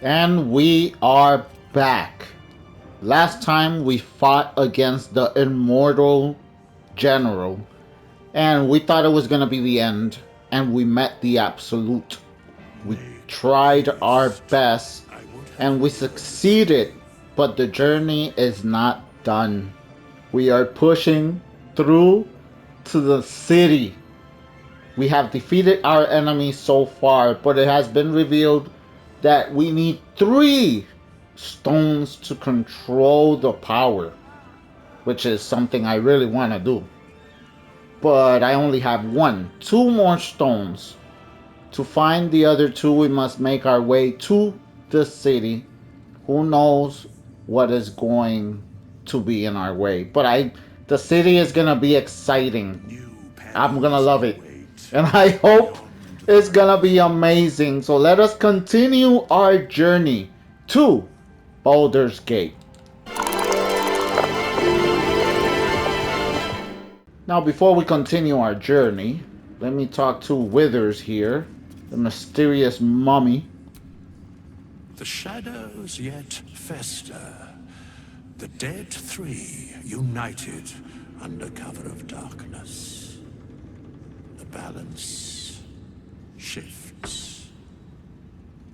And we are back. Last time we fought against the immortal general, and we thought it was gonna be the end, and we met the absolute. We Make tried our haste. best, I would have and we you succeeded, but the journey is not done. We are pushing through to the city. We have defeated our enemies so far, but it has been revealed that we need 3 stones to control the power, which is something I really want to do. But I only have one. 2 more stones. To find the other 2, we must make our way to the city. Who knows what is going to be in our way? But the city is gonna be exciting. new I'm gonna perils love it. await And I hope beyond the it's gonna be rim. amazing. So let us continue our journey to Baldur's Gate. Now, before we continue our journey, let me talk to Withers here, the mysterious mummy. The shadows yet fester. The dead three united under cover of darkness. The balance shifts.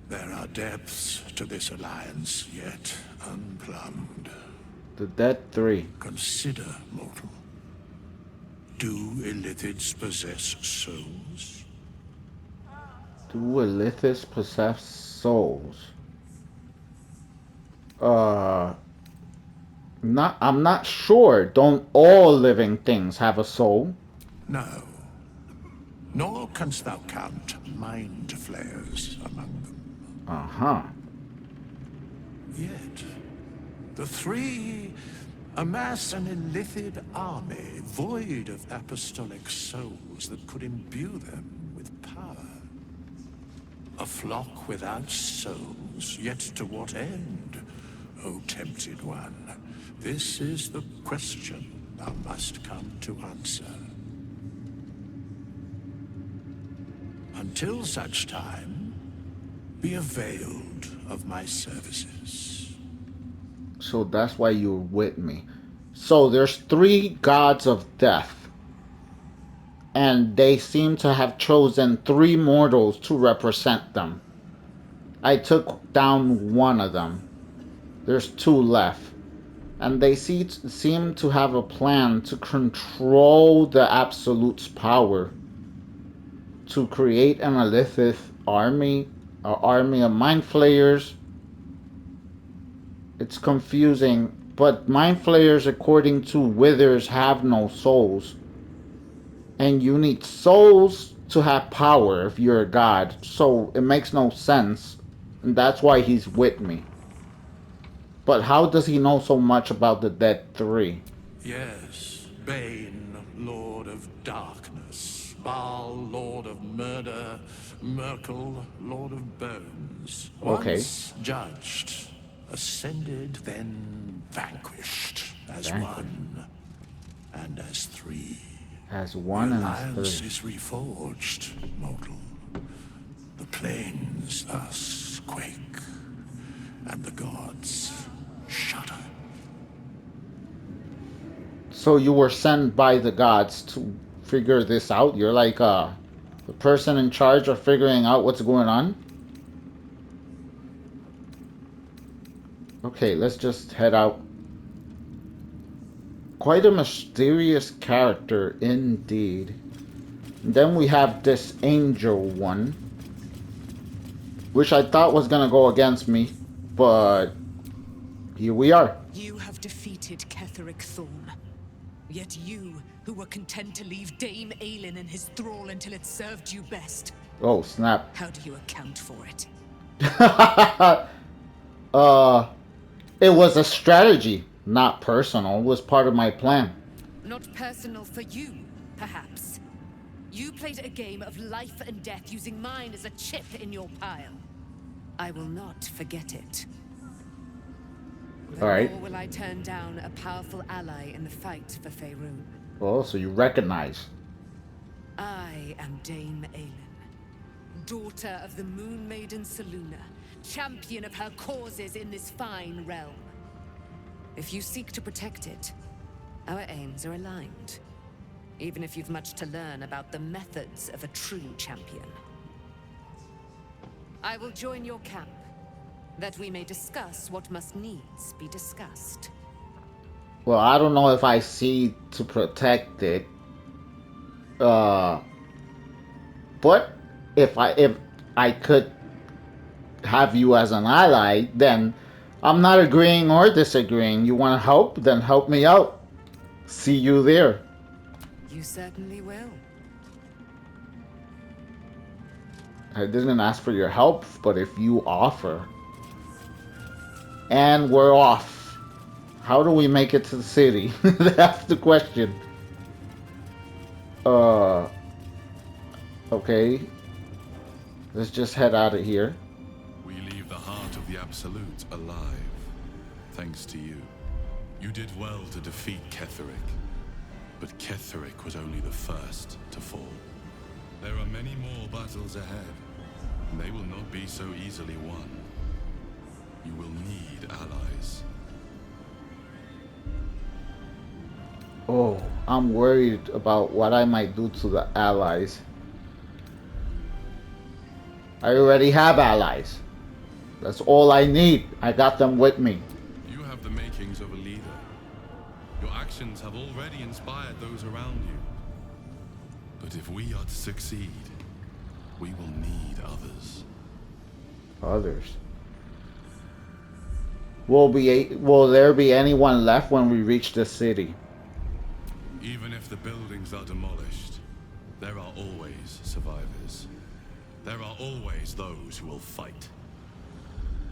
There are depths to this alliance yet unplumbed. The Dead Three. Consider, mortal. Do illithids possess souls? Do Illithis possess souls? Uh, I'm not sure. Don't all living things have a soul? No. Nor canst thou count mind flayers among them. Uh huh. Yet, the three amass an illithid army void of apostolic souls that could imbue them with power. A flock without souls, yet to what end, O tempted one? This is the question thou must come to answer. Until such time, be availed of my services. So that's why you're with me. So there's 3 gods of death, and they seem to have chosen 3 mortals to represent them. I took down one of them. There's 2 left. And they seem to have a plan to control the Absolute's power, to create an Elithith army, an army of mind flayers. It's confusing, but mind flayers, according to Withers, have no souls. And you need souls to have power if you're a god. So it makes no sense. And that's why he's with me. But how does he know so much about the Dead Three? Yes, Bane, Lord of Darkness, Baal, Lord of Murder, Merkel, Lord of Bones. Okay, Once judged, ascended, then vanquished as vanquish. one and as three. As The one and as alliance three. is reforged, mortal. The plains thus quake, and the gods shudder. So you were sent by the gods to figure this out? You're like the person in charge of figuring out what's going on? Okay, let's just head out. Quite a mysterious character indeed. And then we have this angel one, which I thought was gonna go against me, but here we are. You have defeated Ketheric Thorn. Yet you, who were content to leave Dame Aelin in his thrall until it served you best. Oh snap. How do you account for it? uh it was a strategy, not personal. It was part of my plan. Not personal for you, perhaps. You played a game of life and death using mine as a chip in your pile. I will not forget it. All right. Nor will I turn down a powerful ally in the fight for Faerun. Oh, so you recognize. I am Dame Aelin, daughter of the Moon Maiden Selûne, champion of her causes in this fine realm. If you seek to protect it, our aims are aligned. Even if you've much to learn about the methods of a true champion. I will join your camp, that we may discuss what must needs be discussed. Well, I don't know if I see to protect it. Uh, but if I could have you as an ally, then I'm not agreeing or disagreeing. You want to help? Then help me out. See you there. You certainly will. I didn't ask for your help, but if you offer. And we're off. How do we make it to the city? That's the question. Uh, okay. Let's just head out of here. We leave the heart of the Absolute alive, thanks to you. You did well to defeat Ketheric, but Ketheric was only the first to fall. There are many more battles ahead, and they will not be so easily won. You will need allies. Oh, I'm worried about what I might do to the allies. I already have allies. That's all I need. I got them with me. You have the makings of a leader. Your actions have already inspired those around you. But if we are to succeed, we will need others. Others. Will there be anyone left when we reach the city? Even if the buildings are demolished, there are always survivors. There are always those who will fight.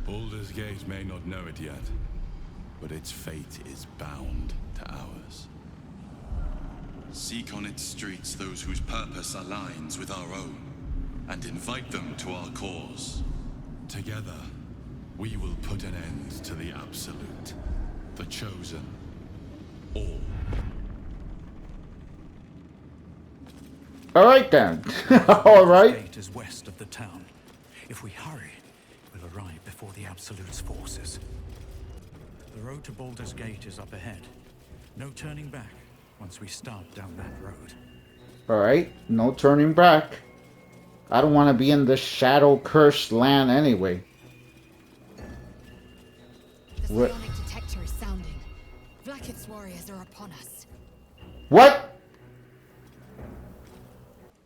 Baldur's Gate may not know it yet, but its fate is bound to ours. Seek on its streets those whose purpose aligns with our own, and invite them to our cause. Together, we will put an end to the Absolute, the Chosen, all. All right then. All right. The gate is west of the town. If we hurry, we'll arrive before the Absolute's forces. The road to Baldur's Gate is up ahead. No turning back once we start down that road. All right. No turning back. I don't want to be in this shadow-cursed land anyway. The What? psionic detector is sounding. Vlaakith's warriors are upon us. What?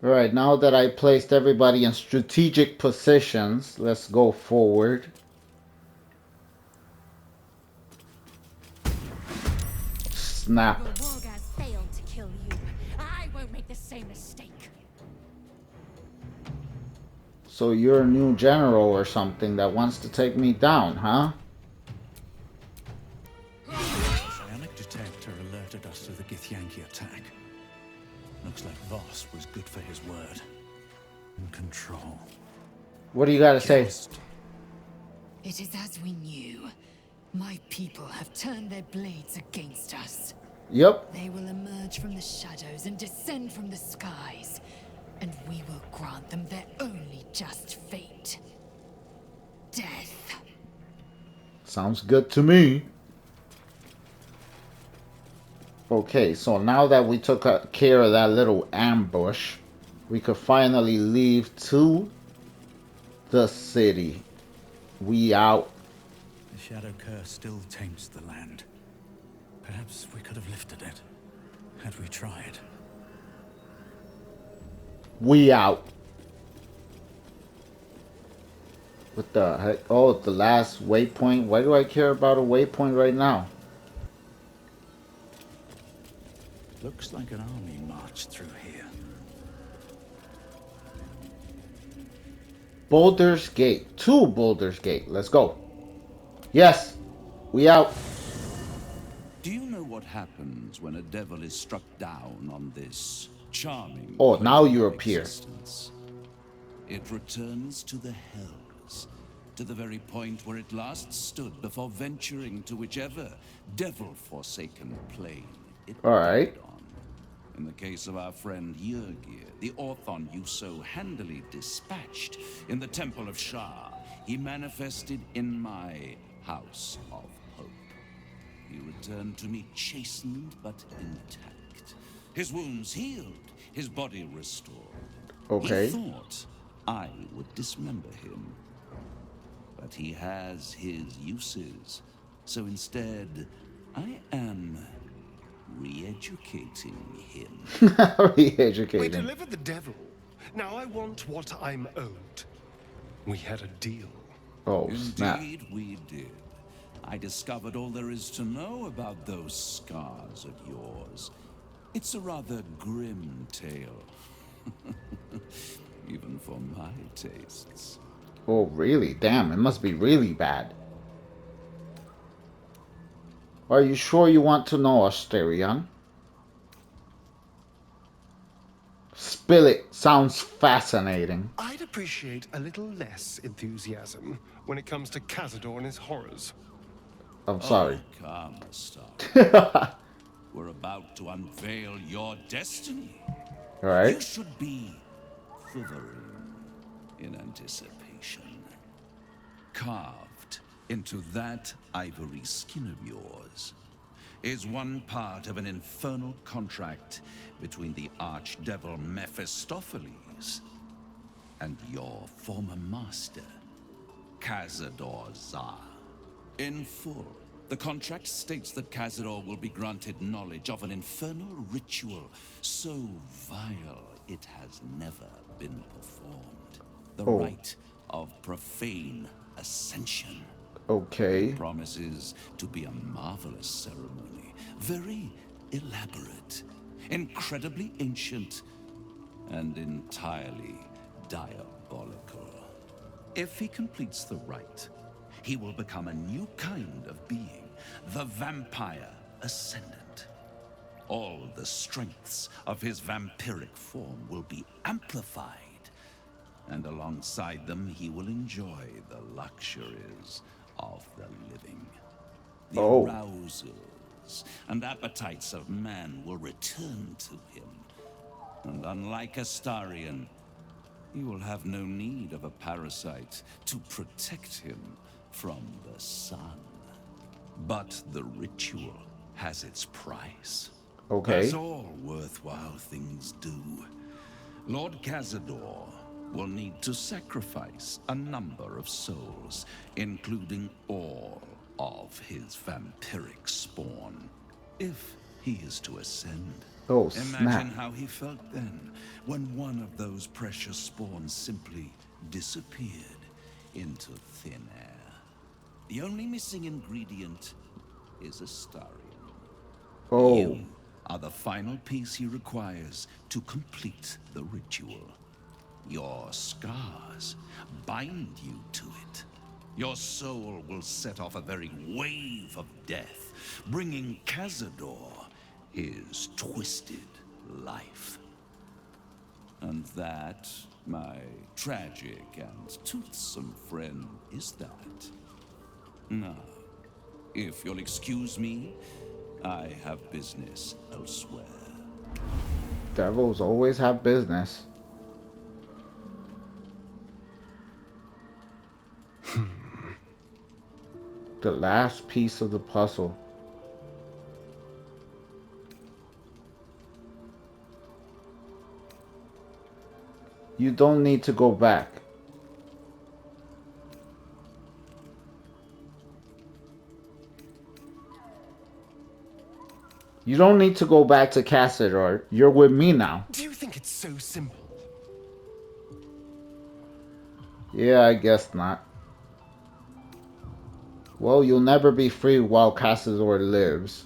Alright, now that I placed everybody in strategic positions, let's go forward. Snap. Your Wargaz failed to kill you. I won't make the same mistake. So you're a new general or something that wants to take me down, huh? The psionic detector alerted us to the Githyanki attack. Looks like Voss was good for his word. In control. What do you gotta say? It is as we knew. My people have turned their blades against us. Yep. They will emerge from the shadows and descend from the skies. And we will grant them their only just fate. Death. Sounds good to me. Okay, so now that we took care of that little ambush, we could finally leave to the city. We out. The shadow curse still taints the land. Perhaps we could have lifted it, had we tried. We out. What the heck? Oh, the last waypoint. Why do I care about a waypoint right now? Looks like an army marched through here. Baldur's Gate. To Baldur's Gate. Let's go. Yes. We out. Do you know what happens when a devil is struck down on this charming Oh, now plane you of appear. existence? It returns to the hells, to the very point where it last stood before venturing to whichever devil-forsaken plane it All right. died on. In the case of our friend Yrgir, the Orthon you so handily dispatched in the Temple of Shah, he manifested in my house of hope. He returned to me chastened but intact. His wounds healed, his body restored. He Okay. thought I would dismember him. But he has his uses. So instead, I am re-educating him. We Re-educating. delivered the devil. Now I want what I'm owed. We had a deal. Oh, snap. Indeed, we did. I discovered all there is to know about those scars of yours. It's a rather grim tale. Even for my tastes. Oh, really? Damn, it must be really bad. Are you sure you want to know, Asterion? Spill it. Sounds fascinating. I'd appreciate a little less enthusiasm when it comes to Cazador and his horrors. I'm Oh, sorry. come, stop. We're about to unveil your destiny. You Alright. should be quivering in anticipation. Carved into that ivory skin of yours is one part of an infernal contract between the archdevil Mephistopheles and your former master, Cazador Zar. In full, the contract states that Cazador will be granted knowledge of an infernal ritual so vile it has never been performed. The Oh. rite of profane ascension. Okay. Promises to be a marvelous ceremony, very elaborate, incredibly ancient, and entirely diabolical. If he completes the rite, he will become a new kind of being, the Vampire Ascendant. All the strengths of his vampiric form will be amplified, and alongside them he will enjoy the luxuries of the living. The Oh. arousals and appetites of man will return to him. And unlike Astarion, he will have no need of a parasite to protect him from the sun. But the ritual has its price. Okay. As all worthwhile things do, Lord Cazador will need to sacrifice a number of souls, including all of his vampiric spawn, if he is to ascend. Oh, Imagine snap. how he felt then, when one of those precious spawns simply disappeared into thin air. The only missing ingredient is Astarion. Oh. You are the final piece he requires to complete the ritual. Your scars bind you to it. Your soul will set off a very wave of death, bringing Cazador his twisted life. And that, my tragic and toothsome friend, is that. Now, if you'll excuse me, I have business elsewhere. Devils always have business. The last piece of the puzzle. You don't need to go back. You don't need to go back to Cassador. You're with me now. Do you think it's so simple? Yeah, I guess not. Well, you'll never be free while Cassador lives.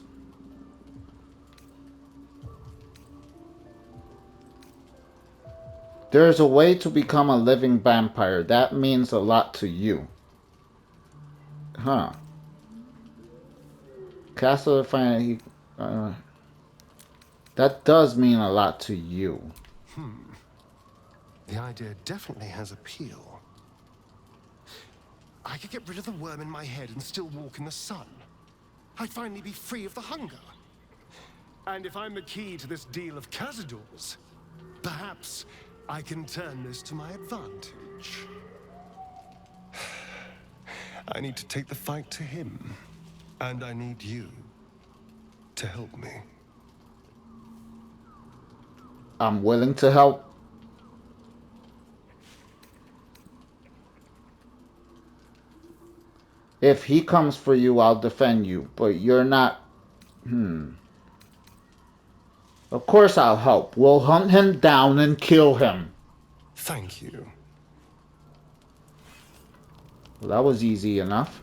There's a way to become a living vampire. That means a lot to you. Huh. Cassador finally... that does mean a lot to you. The idea definitely has appeal. I could get rid of the worm in my head and still walk in the sun. I'd finally be free of the hunger. And if I'm the key to this deal of Cazador's, perhaps I can turn this to my advantage. I need to take the fight to him. And I need you to help me. I'm willing to help. If he comes for you, I'll defend you. But you're not... Of course I'll help. We'll hunt him down and kill him. Thank you. Well, that was easy enough.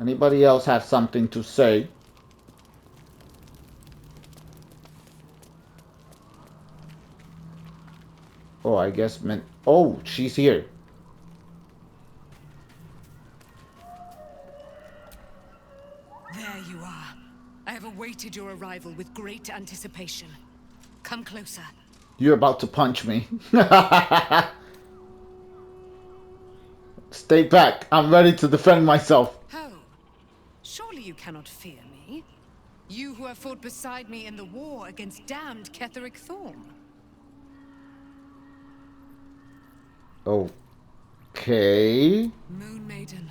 Anybody else have something to say? Oh, I guess... Oh, she's here. There you are. I have awaited your arrival with great anticipation. Come closer. You're about to punch me. Stay back. I'm ready to defend myself. Oh, surely you cannot fear me. You who have fought beside me in the war against damned Ketheric Thorm. Okay. Moon Maiden,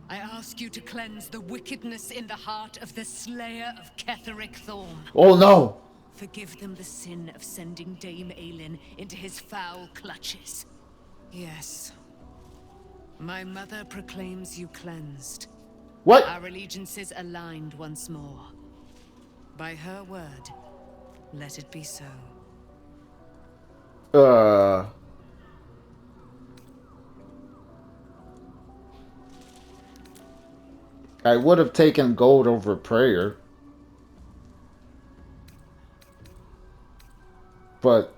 I ask you to cleanse the wickedness in the heart of the slayer of Ketheric Thorm. Oh no. Forgive them the sin of sending Dame Aelin into his foul clutches. Yes. My mother proclaims you cleansed. What? Our allegiances aligned once more. By her word, let it be so. I would have taken gold over prayer. But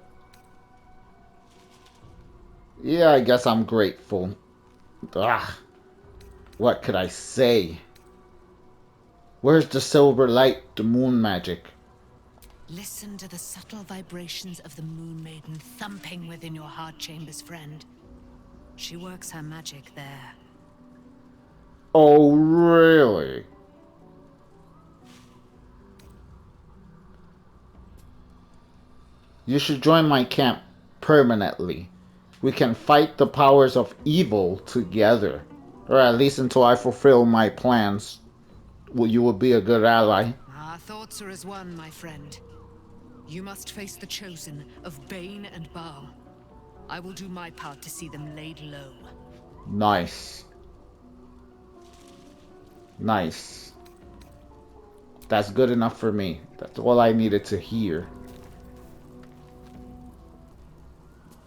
yeah, I guess I'm grateful. Ah, what could I say? Where's the silver light, the moon magic? Listen to the subtle vibrations of the Moon Maiden thumping within your heart chambers, friend. She works her magic there. Oh, really? You should join my camp permanently. We can fight the powers of evil together. Or at least until I fulfill my plans. Well, you will be a good ally. Our thoughts are as one, my friend. You must face the chosen of Bane and Baal. I will do my part to see them laid low. Nice. Nice. That's good enough for me. That's all I needed to hear.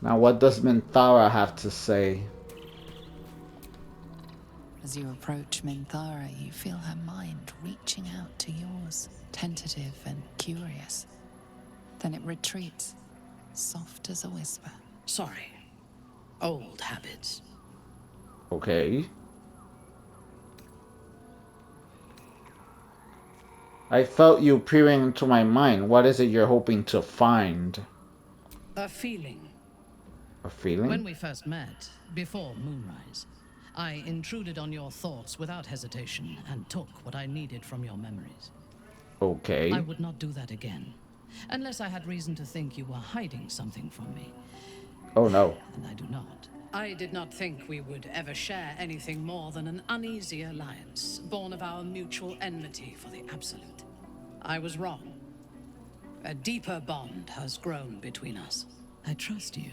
Now what does Minthara have to say? As you approach Minthara, you feel her mind reaching out to yours, tentative and curious. Then it retreats, soft as a whisper. Sorry. Old habits. Okay. I felt you peering into my mind. What is it you're hoping to find? A feeling. A feeling? When we first met, before moonrise, I intruded on your thoughts without hesitation and took what I needed from your memories. Okay. I would not do that again, unless I had reason to think you were hiding something from me. Oh no. And I do not. I did not think we would ever share anything more than an uneasy alliance, born of our mutual enmity for the Absolute. I was wrong. A deeper bond has grown between us. I trust you.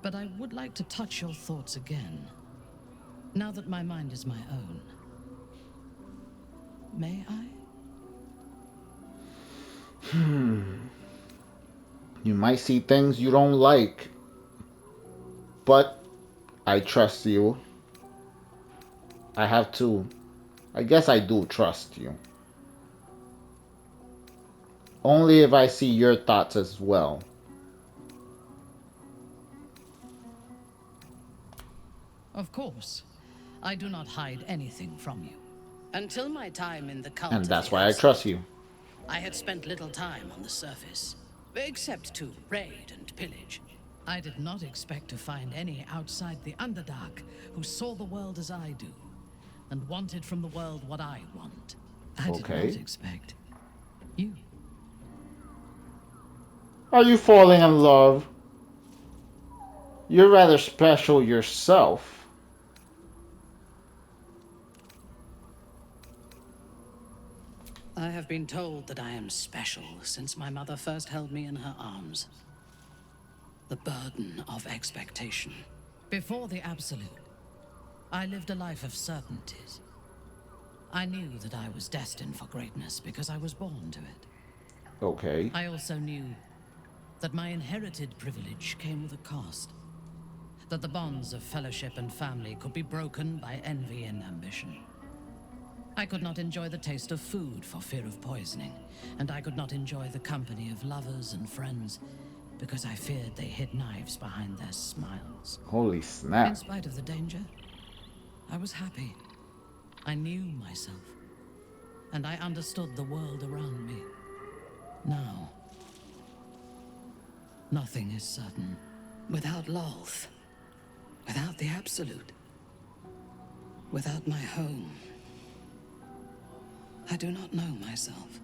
But I would like to touch your thoughts again, now that my mind is my own. May I? You might see things you don't like. But I trust you. I have to. I guess I do trust you. Only if I see your thoughts as well. Of course. I do not hide anything from you. Until my time in the cult And of that's the why I Absolute, trust you. I had spent little time on the surface, except to raid and pillage. I did not expect to find any outside the Underdark who saw the world as I do, and wanted from the world what I want. I did Okay. not expect you. Are you falling in love? You're rather special yourself. I have been told that I am special since my mother first held me in her arms. The burden of expectation. Before the Absolute, I lived a life of certainties. I knew that I was destined for greatness because I was born to it. Okay. I also knew that my inherited privilege came with a cost. That the bonds of fellowship and family could be broken by envy and ambition. I could not enjoy the taste of food for fear of poisoning, and I could not enjoy the company of lovers and friends because I feared they hid knives behind their smiles. Holy In snap. spite of the danger, I was happy. I knew myself, and I understood the world around me. Now, nothing is certain. Without Lolth, without the Absolute, without my home, I do not know myself.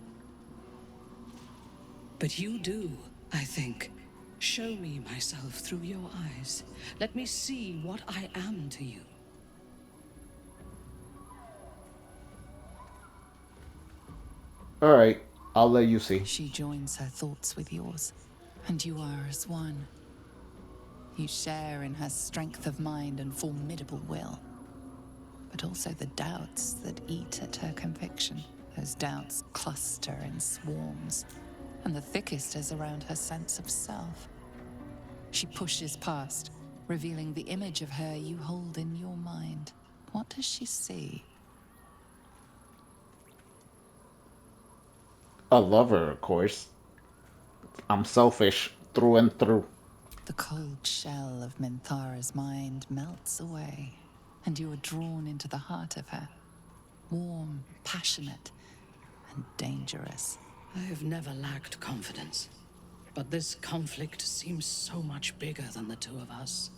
But you do, I think. Show me myself through your eyes. Let me see what I am to you. Alright, I'll let you see. She joins her thoughts with yours, and you are as one. You share in her strength of mind and formidable will, but also the doubts that eat at her conviction. Those doubts cluster in swarms, and the thickest is around her sense of self. She pushes past, revealing the image of her you hold in your mind. What does she see? A lover, of course. I'm selfish through and through. The cold shell of Minthara's mind melts away, and you are drawn into the heart of her. Warm, passionate, and dangerous. I have never lacked confidence, but this conflict seems so much bigger than the two of us.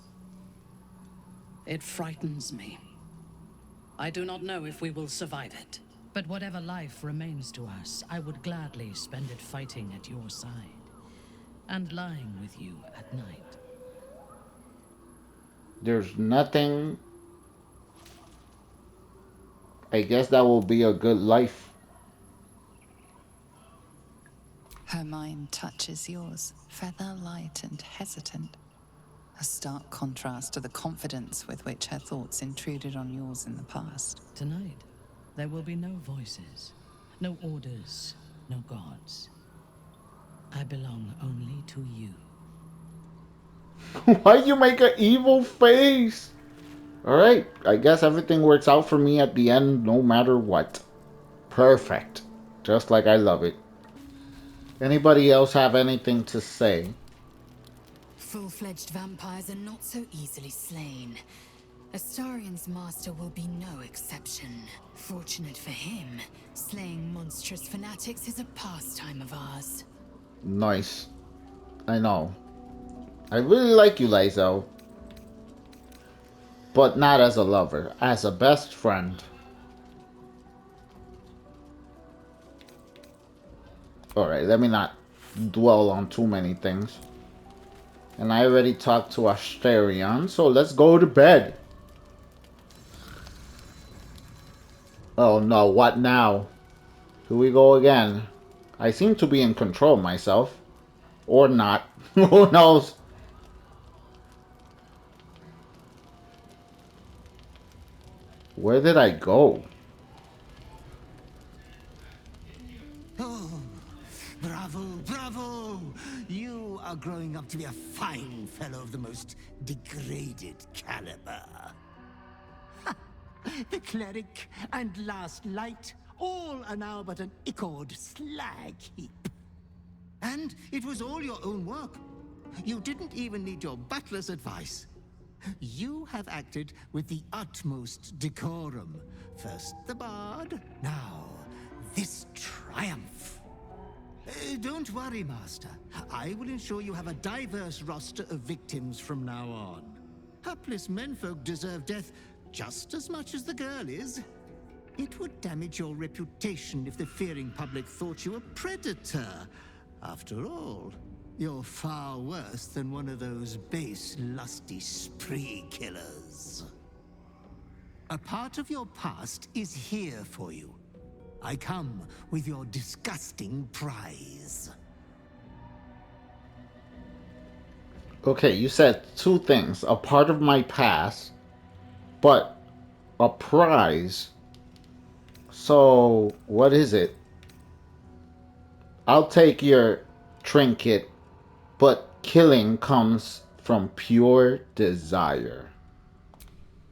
It frightens me. I do not know if we will survive it, but whatever life remains to us, I would gladly spend it fighting at your side and lying with you at night. There's nothing. I guess that will be a good life. Her mind touches yours, feather light and hesitant. A stark contrast to the confidence with which her thoughts intruded on yours in the past. Tonight, there will be no voices, no orders, no gods. I belong only to you. Why you make an evil face? Alright, I guess everything works out for me at the end no matter what. Perfect. Just like I love it. Anybody else have anything to say? Full-fledged vampires are not so easily slain. Astarion's master will be no exception. Fortunate for him, slaying monstrous fanatics is a pastime of ours. Nice. I know. I really like you, Laizo. But not as a lover, as a best friend. Alright, let me not dwell on too many things. And I already talked to Asterion, so let's go to bed. Oh no, what now? Here we go again. I seem to be in control myself. Or not. Who knows? Where did I go? Oh, bravo, bravo! You are growing up to be a fine fellow of the most degraded caliber. Ha! The cleric and last light, all are now but an ichord slag heap. And it was all your own work. You didn't even need your butler's advice. You have acted with the utmost decorum. First the bard, now this triumph. Don't worry, Master. I will ensure you have a diverse roster of victims from now on. Hapless menfolk deserve death just as much as the girl is. It would damage your reputation if the fearing public thought you a predator. After all, you're far worse than one of those base, lusty spree killers. A part of your past is here for you. I come with your disgusting prize. Okay, you said two things. A part of my past, but a prize. So, what is it? I'll take your trinket, but killing comes from pure desire.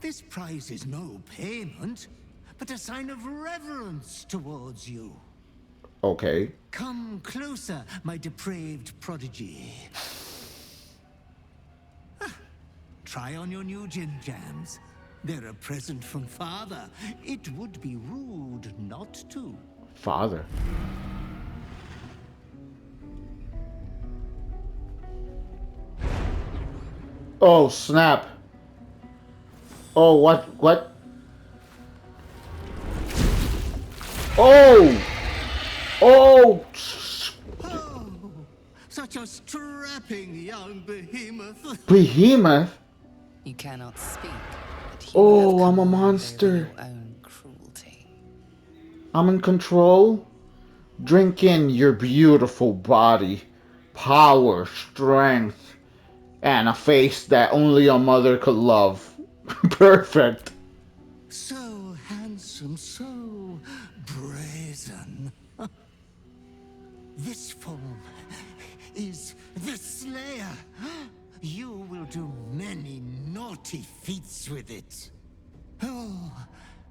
This prize is no payment, but a sign of reverence towards you. Okay. Come closer, my depraved prodigy. Try on your new gin jams. They're a present from Father. It would be rude not to. Father. Oh, snap. Oh, what? Oh! Oh! Oh, such a strapping young behemoth. Behemoth? You cannot speak, but you have Oh, I'm a command over monster. your own cruelty. I'm in control. Drink in your beautiful body, power, strength, and a face that only a mother could love. Perfect. So handsome, so brazen. This form is the Slayer. You will do many naughty feats with it. Oh,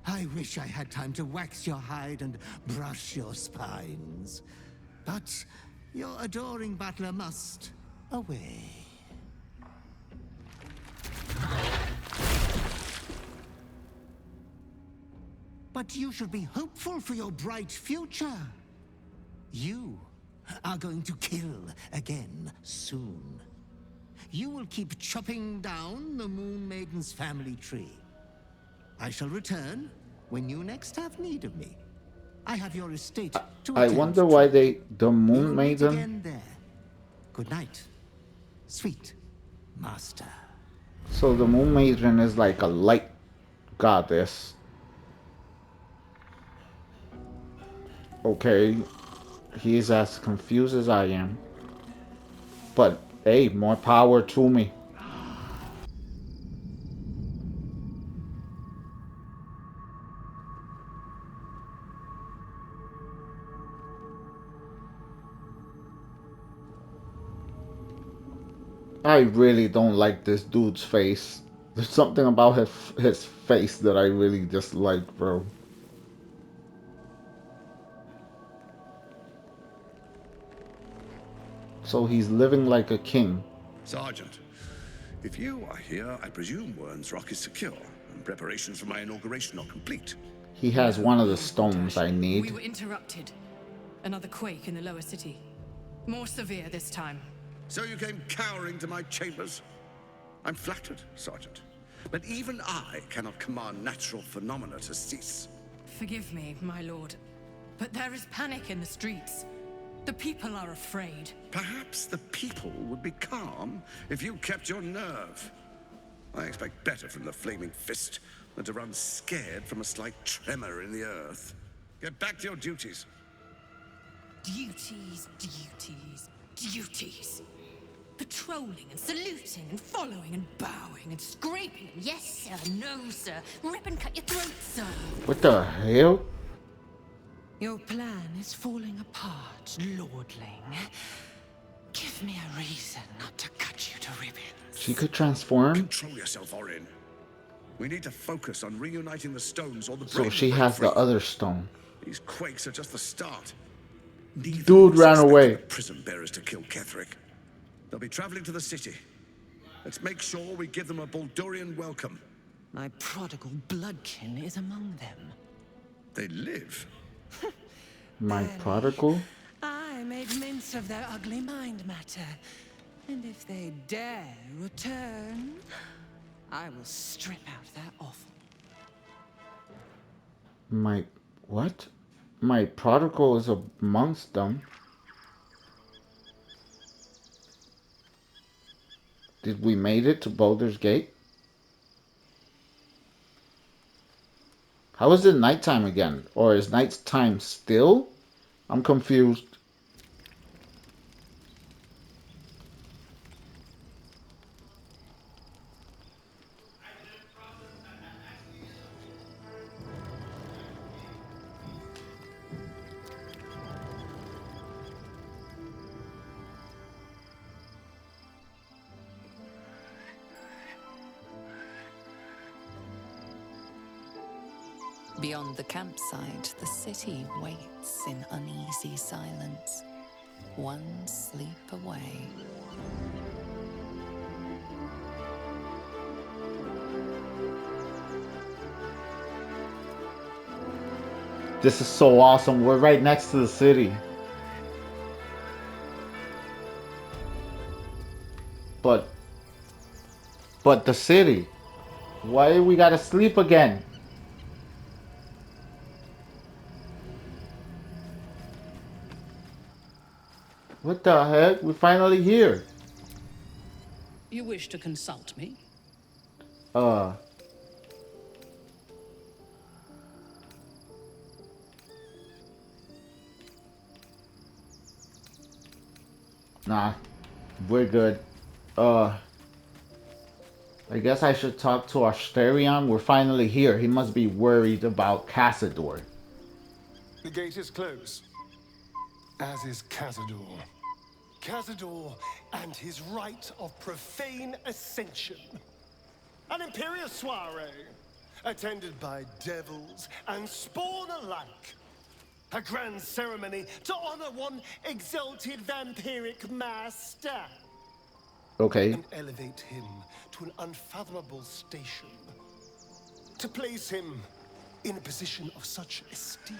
I wish I had time to wax your hide and brush your spines. But your adoring butler must away. But you should be hopeful for your bright future. You are going to kill again soon. You will keep chopping down the Moon Maiden's family tree. I shall return when you next have need of me. I have your estate to I attend wonder why to. the We moon will made meet them. again there. Good night, sweet master. So the moon maiden is like a light goddess. Okay, he's as confused as I am. But hey, more power to me. I really don't like this dude's face. There's something about his face that I really dislike, bro. So he's living like a king. Sergeant, if you are here, I presume Wern's Rock is secure, and preparations for my inauguration are complete. He has No, one of the Lord stones Baldur. I need. We were interrupted. Another quake in the lower city. More severe this time. So you came cowering to my chambers? I'm flattered, Sergeant. But even I cannot command natural phenomena to cease. Forgive me, my lord, but there is panic in the streets. The people are afraid. Perhaps the people would be calm if you kept your nerve. I expect better from the Flaming Fist than to run scared from a slight tremor in the earth. Get back to your duties. Duties, duties, duties. Patrolling and saluting and following and bowing and scraping. Yes, sir. No, sir. Rip and cut your throat, sir. What the hell? Your plan is falling apart, lordling. Give me a reason not to cut you to ribbons. She could transform? Control yourself, Orin. We need to focus on reuniting the stones or the So brain she will break has the free. other stone. These quakes are just the start. Neither Dude of us ran expected away. the prison bearers to kill Ketherick. They'll be traveling to the city. Let's make sure we give them a Baldurian welcome. My prodigal bloodkin is among them. They live. My prodigal? I made mince of their ugly mind matter. And if they dare return, I will strip out their offal. My what? My prodigal is amongst them. Did we made it to Baldur's Gate? How is it nighttime again? Or is nighttime still? I'm confused. Beyond the campsite, the city waits in uneasy silence, one sleep away. This is so awesome. We're right next to the city. But the city. Why we gotta sleep again? What the heck? We're finally here. You wish to consult me? Uh nah. We're good. Uh I guess I should talk to Asterion. We're finally here. He must be worried about Cazador. The gate is closed, as is Cazador. Cazador and his rite of profane ascension. An imperial soiree, attended by devils and spawn alike. A grand ceremony to honor one exalted vampiric master. Okay. And elevate him to an unfathomable station. To place him in a position of such esteem.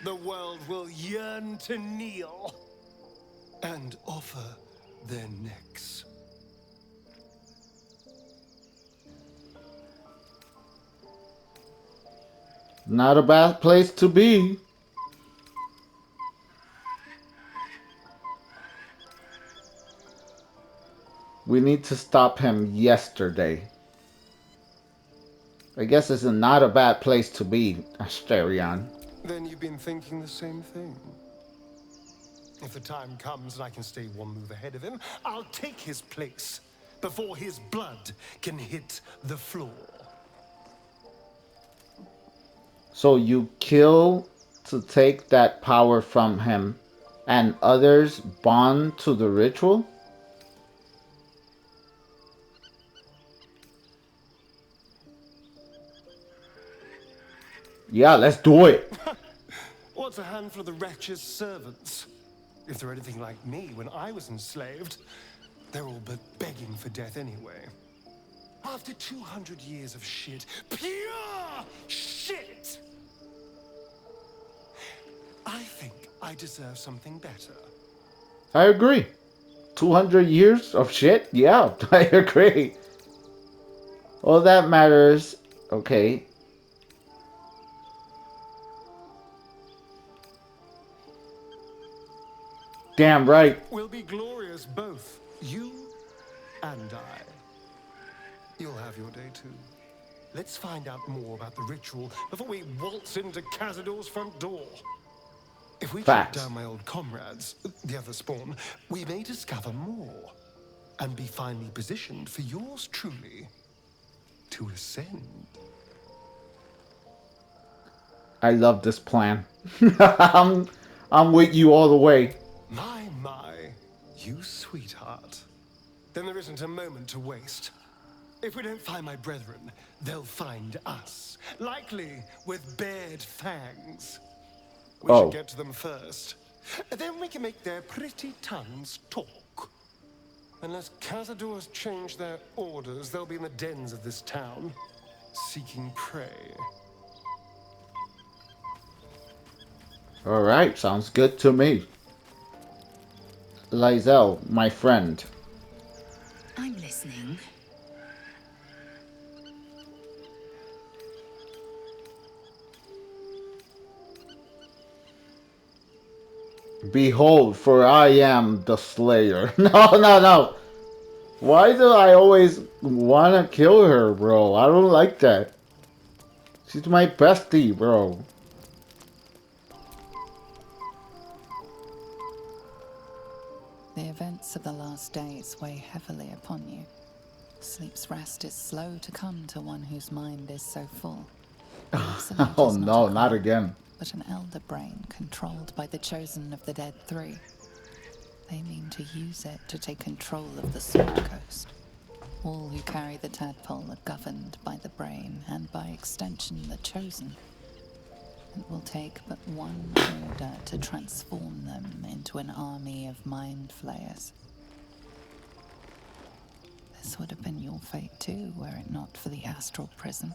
The world will yearn to kneel and offer their necks. Not a bad place to be. We need to stop him yesterday. I guess it's not a bad place to be, Asterion. Then you've been thinking the same thing. If the time comes and I can stay one move ahead of him, I'll take his place before his blood can hit the floor. So you kill to take that power from him, and others bond to the ritual? Yeah, let's do it. What's a handful of the wretch's servants? If they're anything like me when I was enslaved, they're all but begging for death anyway. After 200 years of shit, pure shit! I think I deserve something better. I agree. 200 years of shit? Yeah, I agree. All that matters, okay. Damn right. We'll be glorious, both you and I. You'll have your day too. Let's find out more about the ritual before we waltz into Cazador's front door. If we track down my old comrades, the other spawn, we may discover more and be finally positioned for yours truly to ascend. I love this plan. I'm with you all the way. My, you sweetheart. Then there isn't a moment to waste. If we don't find my brethren, they'll find us, likely with bared fangs. We should get to them first. Then we can make their pretty tongues talk. Unless Cazadors change their orders, they'll be in the dens of this town, seeking prey. Alright, sounds good to me. Lysel, my friend. I'm listening. Behold, for I am the Slayer. No. Why do I always want to kill her, bro? I don't like that. She's my bestie, bro. The events of the last days weigh heavily upon you. Sleep's rest is slow to come to one whose mind is so full. The Absolute Oh is not a no, not god, again. but an elder brain controlled by the chosen of the Dead Three. They mean to use it to take control of the Sword Coast. All who carry the tadpole are governed by the brain, and by extension the chosen. It will take but one order to transform them into an army of mind flayers. This would have been your fate too, were it not for the astral prison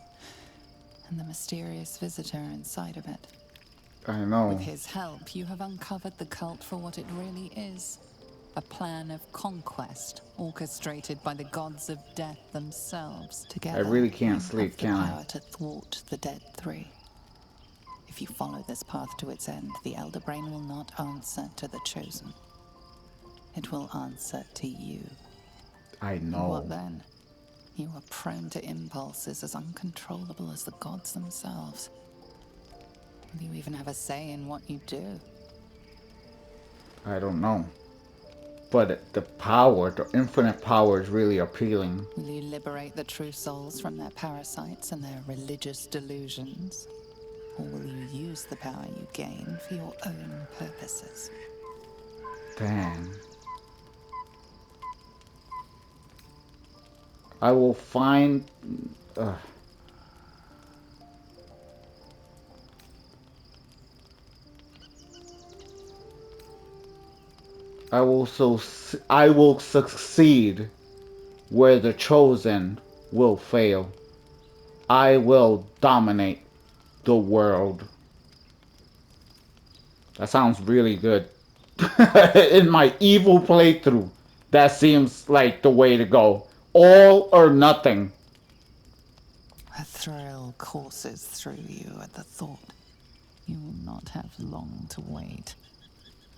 and the mysterious visitor inside of it. I know. With his help, you have uncovered the cult for what it really is. A plan of conquest orchestrated by the gods of death themselves. Together, I really can't you sleep, have the can I? power to thwart the Dead Three. If you follow this path to its end, the Elder Brain will not answer to the Chosen. It will answer to you. I And know. what then? You are prone to impulses as uncontrollable as the gods themselves. Will you even have a say in what you do? I don't know. But the power, the infinite power is really appealing. Will you liberate the true souls from their parasites and their religious delusions? Or will you use the power you gain for your own purposes? Damn. I will find... I will succeed where the chosen will fail. I will dominate the world. That sounds really good. In my evil playthrough, that seems like the way to go. All or nothing. A thrill courses through you at the thought. You will not have long to wait.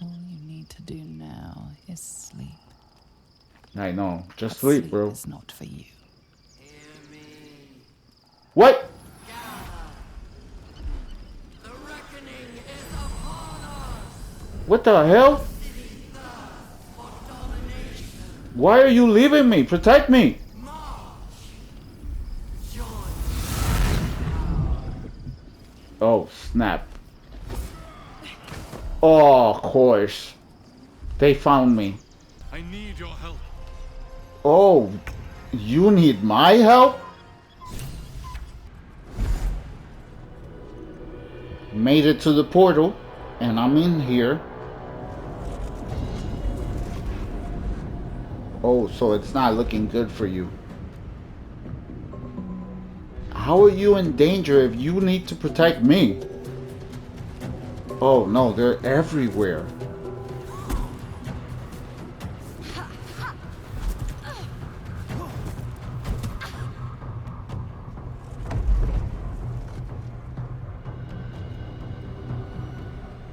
All you need to do now is sleep. I know. Just But sleep, bro. is not for you. What? What the hell? Why are you leaving me? Protect me! Oh, snap. Oh, of course. They found me. I need your help. Oh, you need my help? Made it to the portal, and I'm in here. Oh, so it's not looking good for you. How are you in danger if you need to protect me? Oh no, they're everywhere.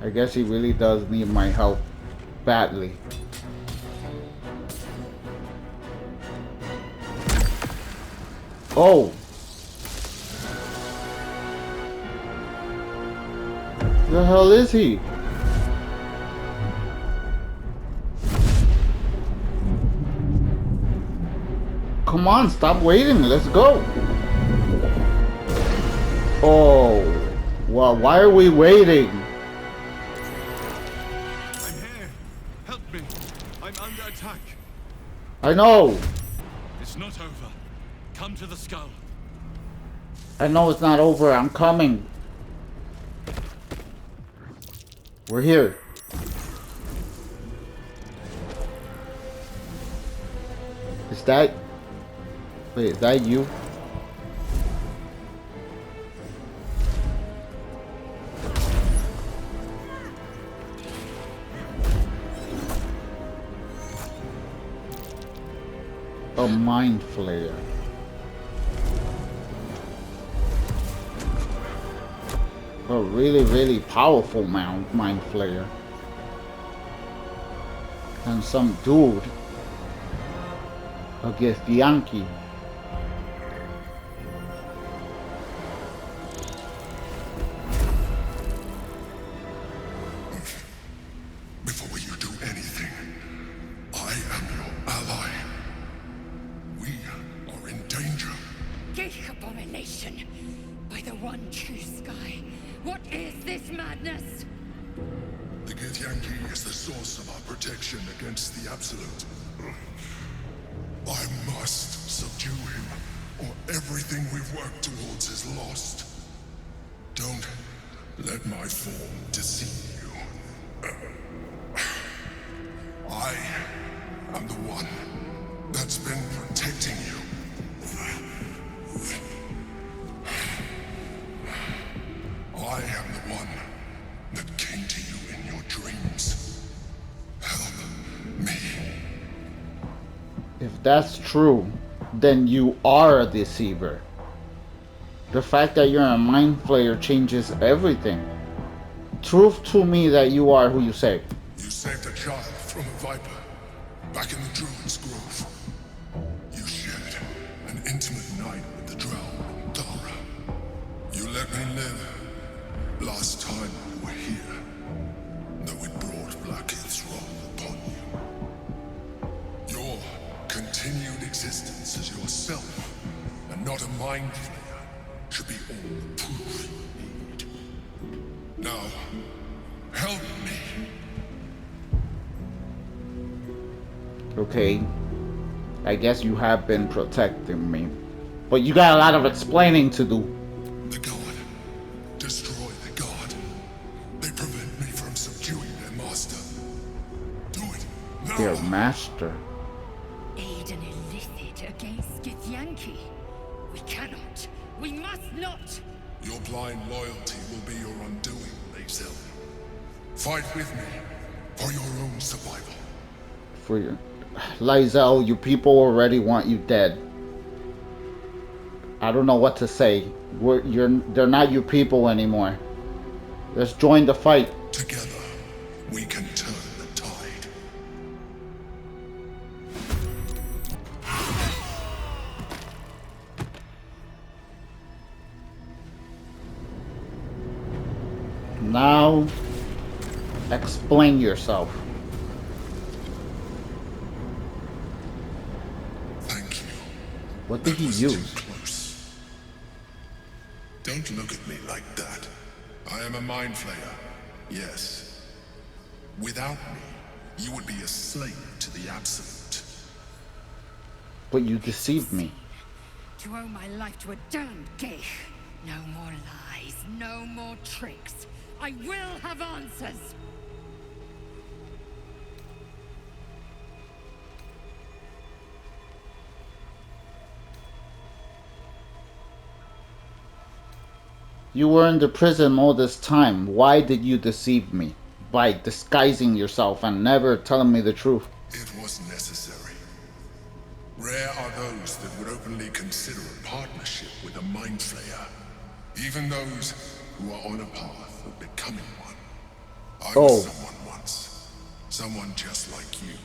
I guess he really does need my help badly. Oh! The hell is he? Come on, stop waiting, let's go! Oh, well, why are we waiting? I'm here. Help me. I'm under attack. I know. It's not over. Come to the skull. I know it's not over, I'm coming. We're here. Is that... Wait, is that you? A mind flayer. A really, really powerful mind flayer. And some dude against Yankee. nation. By the one true sky. What is this madness? The Githyanki is the source of our protection against the Absolute. I must subdue him, or everything we've worked towards is lost. Don't let my form deceive you. I am the one that's been protecting you. I am the one that came to you in your dreams. Help me. If that's true, then you are a deceiver. The fact that you're a mind flayer changes everything. Prove to me that you are who you say. You saved a child from a viper, back in the Druid's Grove. You shared an intimate night with the Drow and Dara. You let me live last time you were here, though it brought Blackheath's wrath upon you. Your continued existence as yourself, and not a mind flayer, should be all the proof you need. Now, help me. Okay, I guess you have been protecting me, but you got a lot of explaining to do. The god. Destroy the god. They prevent me from subduing their master. Do it now. Their master. Aid an illicit against Githyanki. We cannot. We must not. Your blind loyalty will be your undoing, Lae'zel. Fight with me for your own survival. For your Lae'zel, you people already want you dead. I don't know what to say. They're not your people anymore. Let's join the fight. Together, we can turn the tide. Now, explain yourself. Thank you. What did he use? Close. Don't look at me like that. I am a mind flayer. Yes. Without me, you would be a slave to the Absolute. But you deceived me. To owe my life to a damned geich. No more lies, no more tricks. I will have answers! You were in the prison all this time. Why did you deceive me? By disguising yourself and never telling me the truth. It was necessary. Rare are those that would openly consider a partnership with a mind flayer. Even those who are on a path of becoming one. I was someone once. Someone just like you.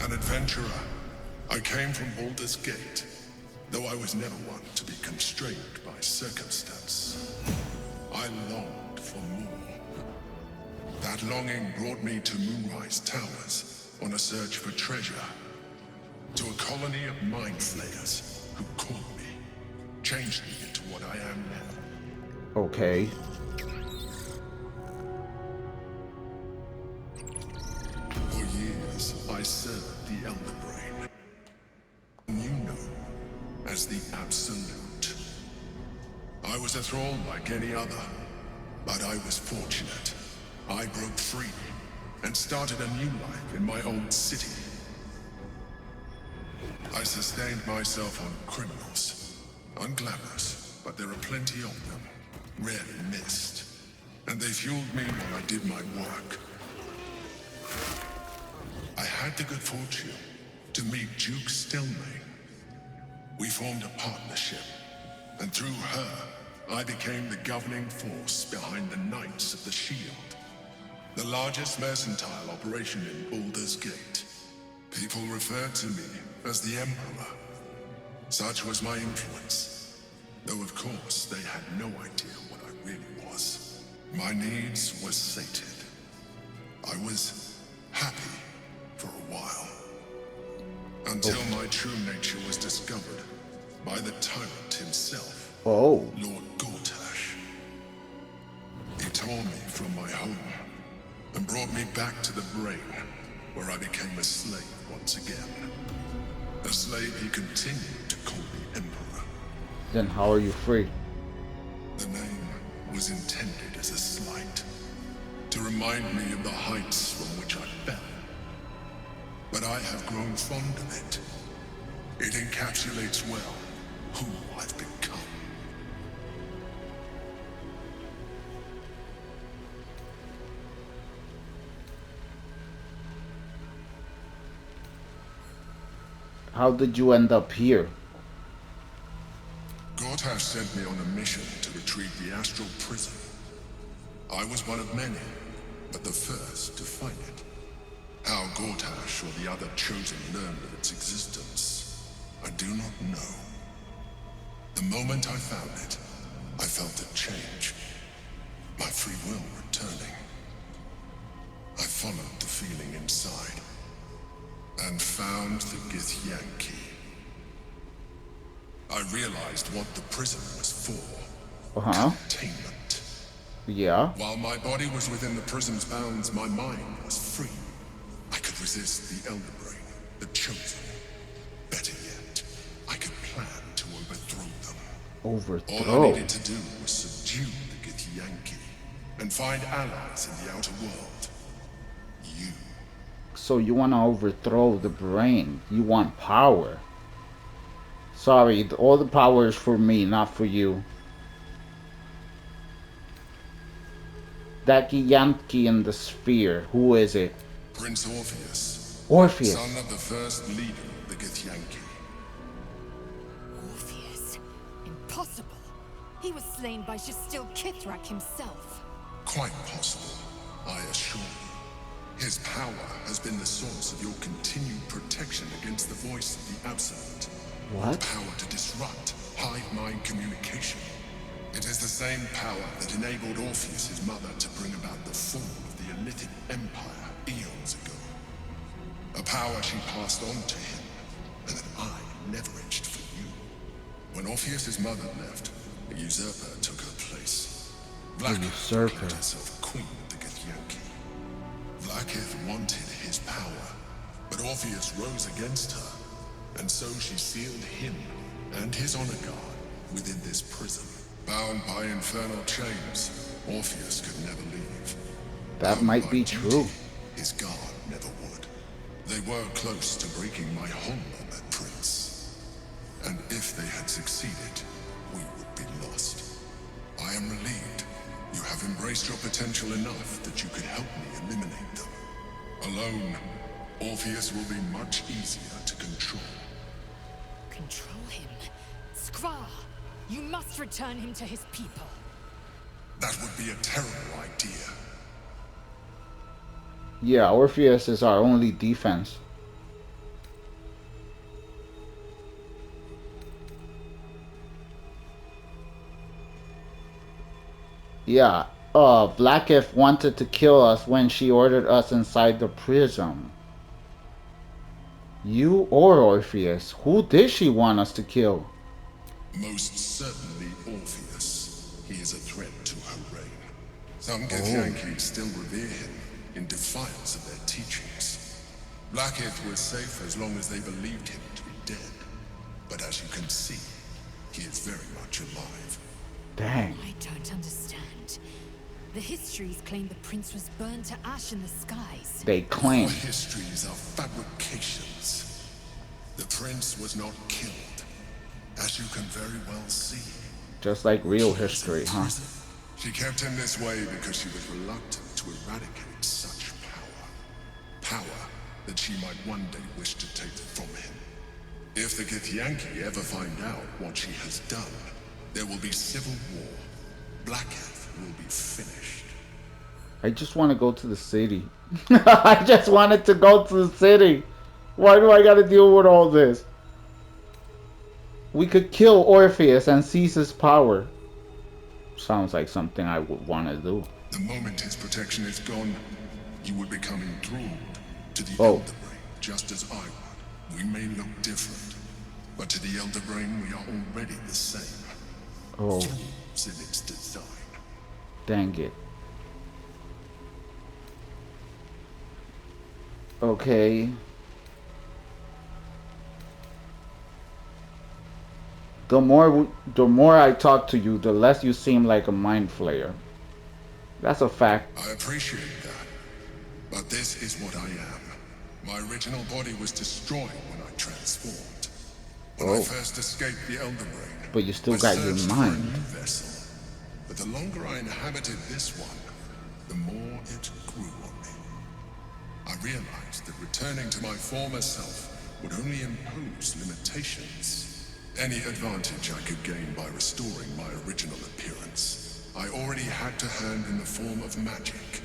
An adventurer. I came from Baldur's Gate, though I was never one to be constrained by circumstance. I longed for more. That longing brought me to Moonrise Towers on a search for treasure. To a colony of mind flayers who caught me, changed me into what I am now. Okay. For years, I served the Elder Brain. You know as the Absolute. I was a thrall like any other, but I was fortunate. I broke free and started a new life in my old city. I sustained myself on criminals. Unglamorous, but there are plenty of them. Rarely missed. And they fueled me while I did my work. I had the good fortune to meet Duke Stelmane. We formed a partnership, and through her, I became the governing force behind the Knights of the Shield, the largest mercantile operation in Baldur's Gate. People referred to me as the Emperor. Such was my influence, though of course they had no idea what I really was. My needs were sated. I was happy for a while. Until my true nature was discovered by the tyrant himself, Oh. Lord Gortash. He tore me from my home and brought me back to the brain, where I became a slave once again. A slave he continued to call the Emperor. Then how are you free? The name was intended as a slight, to remind me of the heights from which I fell. But I have grown fond of it. It encapsulates well who I've become. How did you end up here? Gortash sent me on a mission to retrieve the astral prison. I was one of many, but the first to find it. How Gortash or the other chosen learned of its existence, I do not know. The moment I found it, I felt a change. My free will returning. I followed the feeling inside, and found the Githyanki. I realized what the prison was for. Containment. Yeah. While my body was within the prison's bounds, my mind was free. I could resist the Elder Brain, the Chosen. Better yet, I could plan to overthrow them. Overthrow? All I needed to do was subdue the Githyanki and find allies in the outer world. You. So you want to overthrow the brain. You want power. Sorry, all the power is for me, not for you. That Githyanki in the sphere, who is it? Prince Orpheus. Orpheus. Son of the first leader of the Githyanki. Orpheus? Impossible. He was slain by Shastil Kithrak himself. Quite possible, I assure you. His power has been the source of your continued protection against the voice of the Absolute. What? The power to disrupt hive-mind communication. It is the same power that enabled Orpheus, his mother, to bring about the fall of the Elithid Empire eons ago. A power she passed on to him, and that I leveraged for you. When Orpheus' mother left, a usurper took her place. Blackith proclaimed herself queen of the Githyanki. Blackith wanted his power, but Orpheus rose against her, and so she sealed him and his honor guard within this prison. Bound by infernal chains, Orpheus could never leave. That might be true. His guard never would. They were close to breaking my hold on that prince. And if they had succeeded, we would be lost. I am relieved. You have embraced your potential enough that you could help me eliminate them. Alone, Orpheus will be much easier to control. Control him? Skrar! You must return him to his people. That would be a terrible idea. Yeah, Orpheus is our only defense. Yeah, Blackith wanted to kill us when she ordered us inside the prison. You or Orpheus? Who did she want us to kill? Most certainly Orpheus. He is a threat to her reign. Some Githyanki still revere him in defiance of their teachings. Blackith was safe as long as they believed him to be dead. But as you can see, he is very much alive. Dang. I don't understand. The histories claim the prince was burned to ash in the skies. They claim. Our histories are fabrications. The prince was not killed, as you can very well see. Just like real history, huh? She kept him this way because she was reluctant to eradicate such power. Power that she might one day wish to take from him. If the Githyanki ever find out what she has done, there will be civil war. Blackith will be finished. I just want to go to the city. I just wanted to go to the city. Why do I gotta deal with all this? We could kill Orpheus and seize his power. Sounds like something I would want to do. The moment his protection is gone, you will become enthralled to the Elder Brain, just as I would. We may look different, but to the Elder Brain we are already the same. Oh, Flaws in its design. dang it. Okay. The more I talk to you, the less you seem like a mind flayer. That's a fact. I appreciate that, but this is what I am. My original body was destroyed when I transformed. When I Oh, first escaped the Elder Brain, but you still I got your searched for a mind. new vessel. But the longer I inhabited this one, the more it grew on me. I realized that returning to my former self would only impose limitations. Any advantage I could gain by restoring my original appearance, I already had to hand in the form of magic,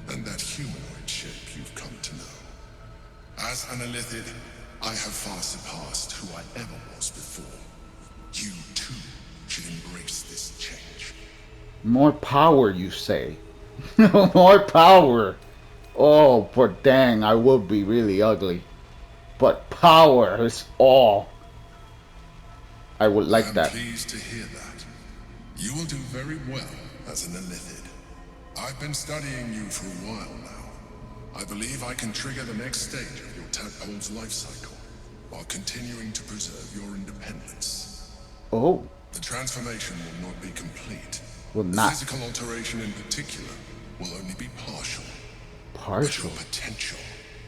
and that humanoid shape you've come to know. As an Illithid, I have far surpassed who I ever was before. You too should embrace this change. More power, you say? More power. Oh, but dang, I would be really ugly. But power is all. I would I like am that. pleased to hear that. You will do very well as an Illithid. I've been studying you for a while now. I believe I can trigger the next stage of your tadpole's life cycle, while continuing to preserve your independence. Oh, The transformation will not be complete. well, The not physical alteration in particular will only be partial. But your partial. potential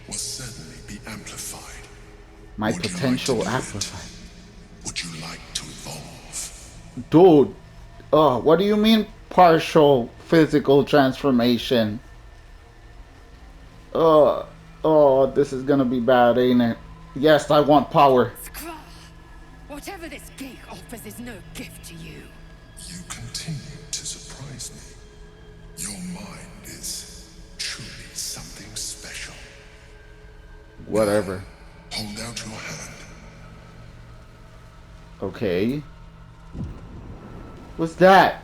will certainly be amplified. My Would you like to potential do it? amplified. Would you like to evolve? Dude, what do you mean partial physical transformation? Uh, oh, this is gonna be bad, ain't it? Yes, I want power. Skra! Whatever this gig offers is no gift to you. You continue to surprise me. Your mind is truly something special. Whatever. Hold out your hand. Okay. What's that?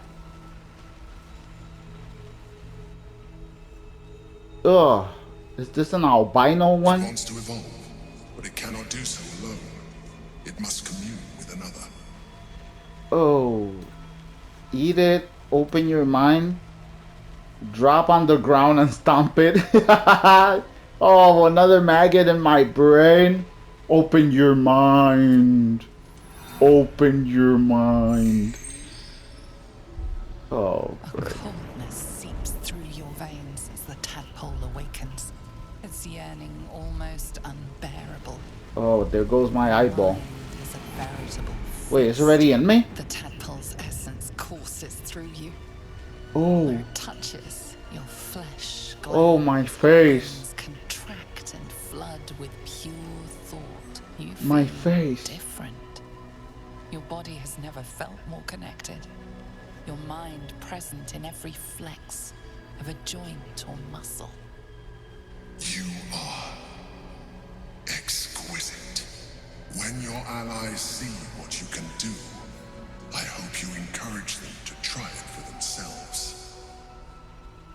Ugh. Is this an albino It one? wants to evolve, but it cannot do so alone. It must commune with another. Oh. Eat it. Open your mind. Drop on the ground and stomp it. Oh, another maggot in my brain. Open your mind. Open your mind. Oh, A great. coldness seeps through your veins as the tadpole awakens, its yearning almost unbearable. Oh, there goes my eyeball. Mind is a veritable Wait, it's feast. already in me? The tadpole's essence courses through you. Oh. Where it touches, your flesh glows. Oh, my face. Veins contract and flood with pure thought. You My feel face. different. Your body has never felt more connected. Your mind present in every flex of a joint or muscle. You are exquisite. When your allies see what you can do, I hope you encourage them to try it for themselves.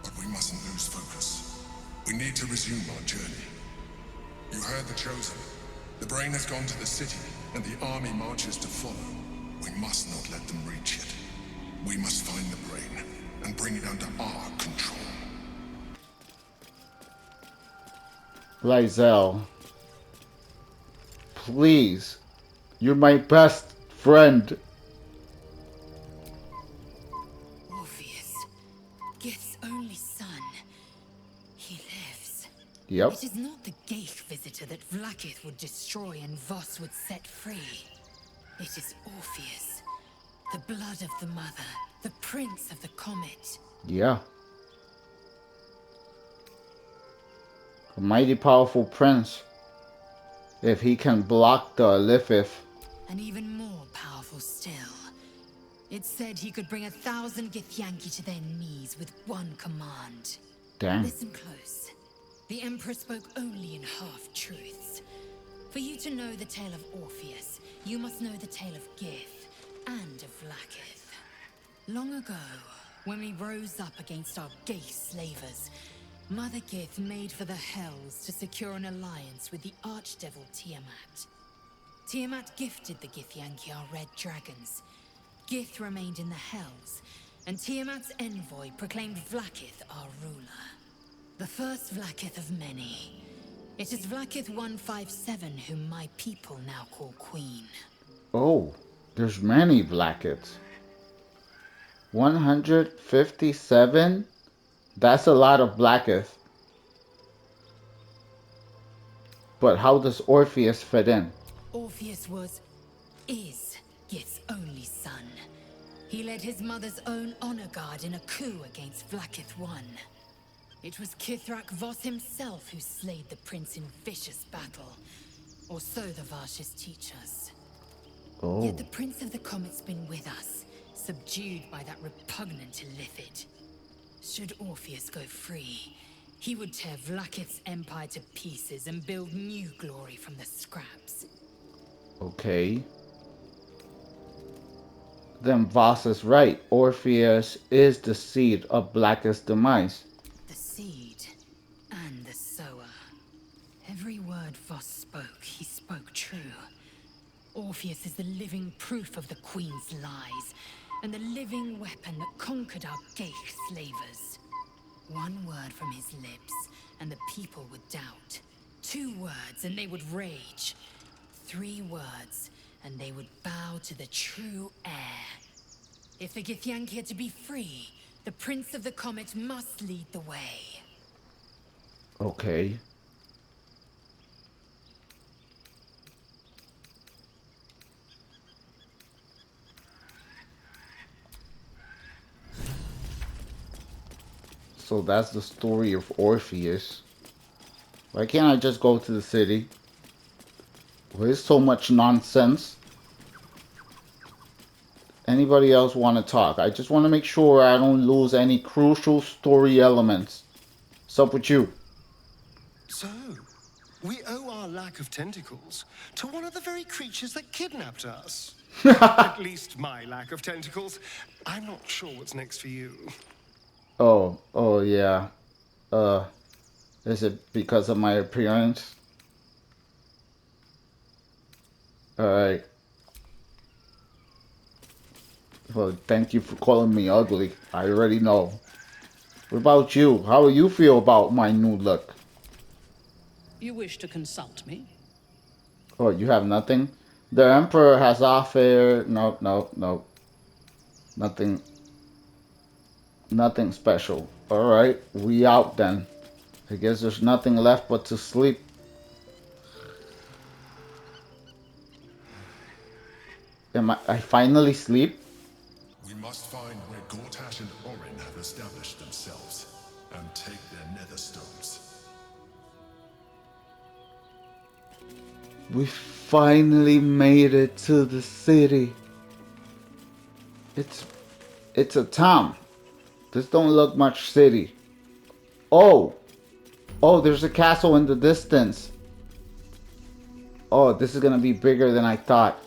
But we mustn't lose focus. We need to resume our journey. You heard the Chosen. The Brain has gone to the city, and the army marches to follow. We must not let them reach it. We must find the Brain and bring it under our control. Lysel. Please. You're my best friend. Orpheus, Gith's only son. He lives. Yep. It is not the Geich visitor that Vlaakith would destroy and Voss would set free. It is Orpheus, the blood of the mother, the prince of the comet. Yeah. A mighty powerful prince. If he can block the Lithith. And even more powerful still. It said he could bring 1,000 Githyanki to their knees with one command. Damn. Listen close. The Emperor spoke only in half-truths. For you to know the tale of Orpheus, you must know the tale of Gith and of Vlaakith. Long ago, when we rose up against our gay slavers, Mother Gith made for the Hells to secure an alliance with the archdevil Tiamat. Tiamat gifted the Githyanki our red dragons. Gith remained in the Hells, and Tiamat's envoy proclaimed Vlaakith our ruler. The first Vlaakith of many. It is Vlaakith 157 whom my people now call Queen. Oh, there's many Blackets. 157? That's a lot of Blacketh. But how does Orpheus fit in? Orpheus is Gith's only son. He led his mother's own honor guard in a coup against Vlaakith I. It was Kithrak Voss himself who slayed the prince in vicious battle. Or so the Varshas teach us. Oh. Yet the Prince of the Comet's been with us, subdued by that repugnant Illithid. Should Orpheus go free, he would tear Vlaakith's empire to pieces and build new glory from the scraps. Okay. Then Voss is right. Orpheus is the seed of Blacketh's demise. The seed and the sower. Every word Voss spoke, he spoke true. Orpheus is the living proof of the Queen's lies, and the living weapon that conquered our Geich slavers. One word from his lips, and the people would doubt. 2 words, and they would rage. 3 words, and they would bow to the true heir. If the Githyanki are to be free, the Prince of the Comet must lead the way. Okay. So that's the story of Orpheus. Why can't I just go to the city? There's so much nonsense. Anybody else want to talk? I just want to make sure I don't lose any crucial story elements. What's up with you? So, we owe our lack of tentacles to one of the very creatures that kidnapped us. At least my lack of tentacles. I'm not sure what's next for you. Oh yeah. Is it because of my appearance? Alright. Well, thank you for calling me ugly. I already know. What about you? How do you feel about my new look? You wish to consult me? Oh, you have nothing? The Emperor has offered... No. Nothing. Nothing special. Alright, we out then. I guess there's nothing left but to sleep. I finally sleep? We must find where Gortash and Orin have established themselves, and take their nether stones. We finally made it to the city. It's a town. This don't look much city. Oh, there's a castle in the distance. Oh, this is gonna be bigger than I thought.